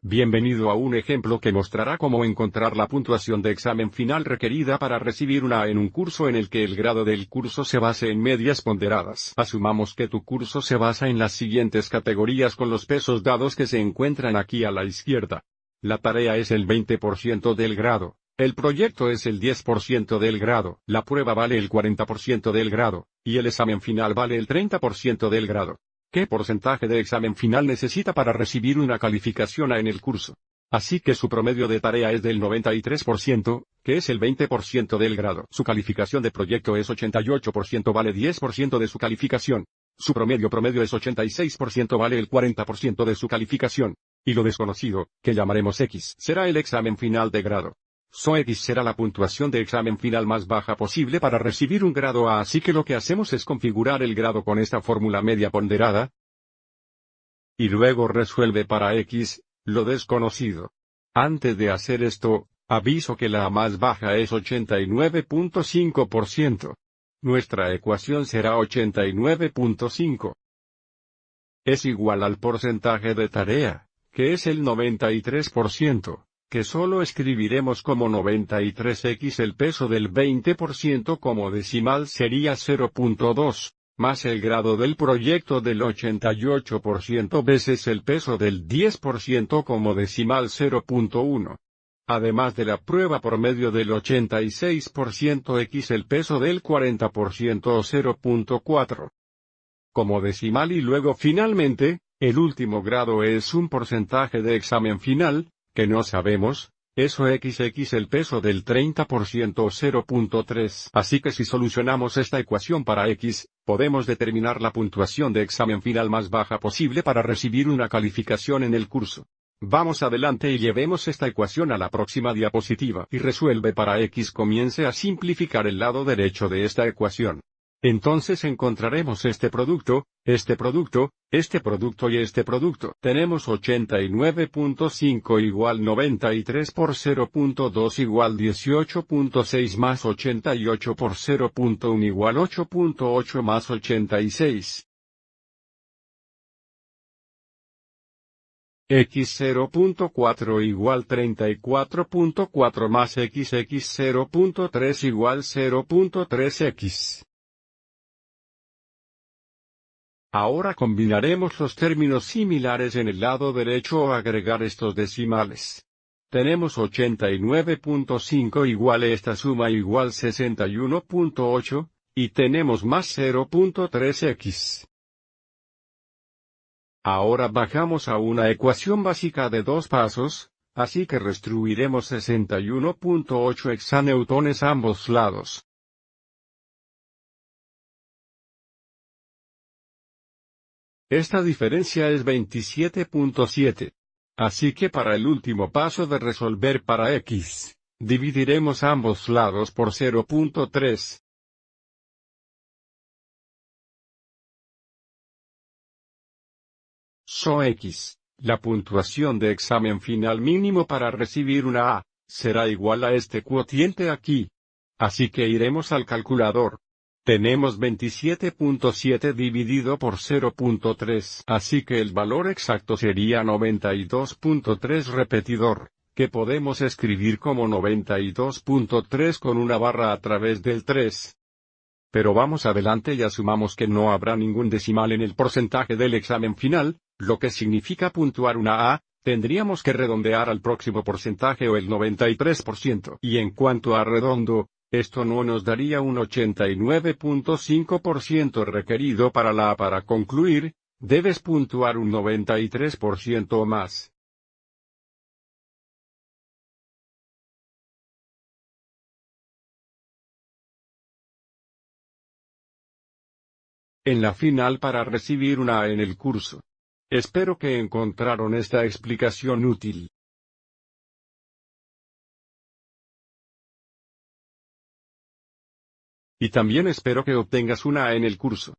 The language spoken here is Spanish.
Bienvenido a un ejemplo que mostrará cómo encontrar la puntuación de examen final requerida para recibir una A en un curso en el que el grado del curso se base en medias ponderadas. Asumamos que tu curso se basa en las siguientes categorías con los pesos dados que se encuentran aquí a la izquierda. La tarea es el 20% del grado. El proyecto es el 10% del grado, la prueba vale el 40% del grado, y el examen final vale el 30% del grado. ¿Qué porcentaje de examen final necesita para recibir una calificación A en el curso? Así que su promedio de tarea es del 93%, que es el 20% del grado. Su calificación de proyecto es 88%, vale 10% de su calificación. Su promedio es 86%, vale el 40% de su calificación. Y lo desconocido, que llamaremos X, será el examen final de grado. X será la puntuación de examen final más baja posible para recibir un grado A, así que lo que hacemos es configurar el grado con esta fórmula media ponderada, y luego resuelve para X, lo desconocido. Antes de hacer esto, aviso que la A más baja es 89.5%. Nuestra ecuación será 89.5. Es igual al porcentaje de tarea, que es el 93%. Que solo escribiremos como 93x. El peso del 20% como decimal sería 0.2, más el grado del proyecto del 88% veces el peso del 10% como decimal 0.1. Además de la prueba promedio del 86% x el peso del 40% o 0.4. Como decimal y luego finalmente, el último grado es un porcentaje de examen final, que no sabemos, eso XX el peso del 30% o 0.3. Así que si solucionamos esta ecuación para X, podemos determinar la puntuación de examen final más baja posible para recibir una calificación en el curso. Vamos adelante y llevemos esta ecuación a la próxima diapositiva y resuelve para X. Comience a simplificar el lado derecho de esta ecuación. Entonces encontraremos este producto y este producto. Tenemos 89.5 igual 93 por 0.2 igual 18.6 más 88 por 0.1 igual 8.8 más 86. X 0.4 igual 34.4 más X 0.3 igual 0.3x. Ahora combinaremos los términos similares en el lado derecho o agregar estos decimales. Tenemos 89.5 igual esta suma igual 61.8, y tenemos más 0.3x. Ahora bajamos a una ecuación básica de dos pasos, así que restituiremos 61.8 hexanewtones a ambos lados. Esta diferencia es 27.7. Así que para el último paso de resolver para X, dividiremos ambos lados por 0.3. X, la puntuación de examen final mínimo para recibir una A, será igual a este cuotiente aquí. Así que iremos al calculador. Tenemos 27.7 dividido por 0.3, así que el valor exacto sería 92.3 repetidor, que podemos escribir como 92.3 con una barra a través del 3. Pero vamos adelante y asumamos que no habrá ningún decimal en el porcentaje del examen final, lo que significa puntuar una A. Tendríamos que redondear al próximo porcentaje o el 93%. Y en cuanto a redondo, esto no nos daría un 89.5% requerido para la A. Para concluir, debes puntuar un 93% o más. En la final para recibir una A en el curso. Espero que encontraron esta explicación útil. Y también espero que obtengas una A en el curso.